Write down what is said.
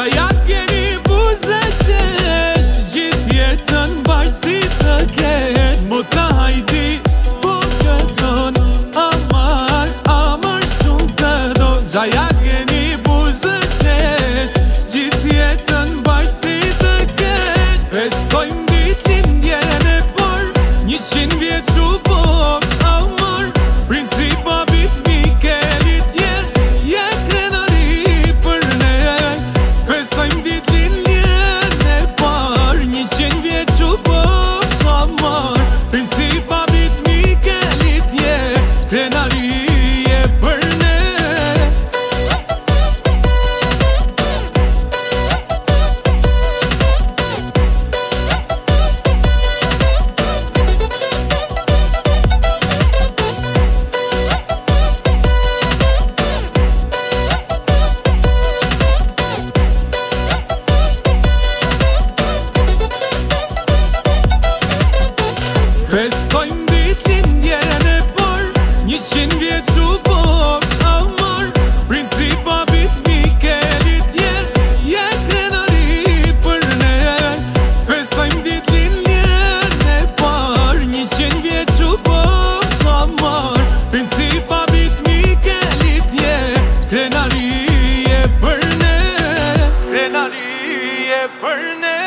Gjaja keni buzë qesh, gjithë jetën bashkë si të ketë. Motra hajdi po këson, amar, amar shumë të do. Gjaja keni buzë qesh, gjithë jetën bashkë si të ketë. Festojmë ditë lindjen e parë, 100 vjeç u bosh amar. Principa bit Mikelit je krenari për ne. Festojmë ditë lindjen e parë, 100 vjeç u bosh amar. Principa bit Mikelit je krenari për ne. Festojmë ditë lindjen e parë, 100 vjeç u bosh amar. Principa bit Mikelit je krenari për ne. Festojmë ditë lindjen e parë, 100 vjeç u bosh amar. Principa bit Mikelit je krenari për ne. Krenari për ne.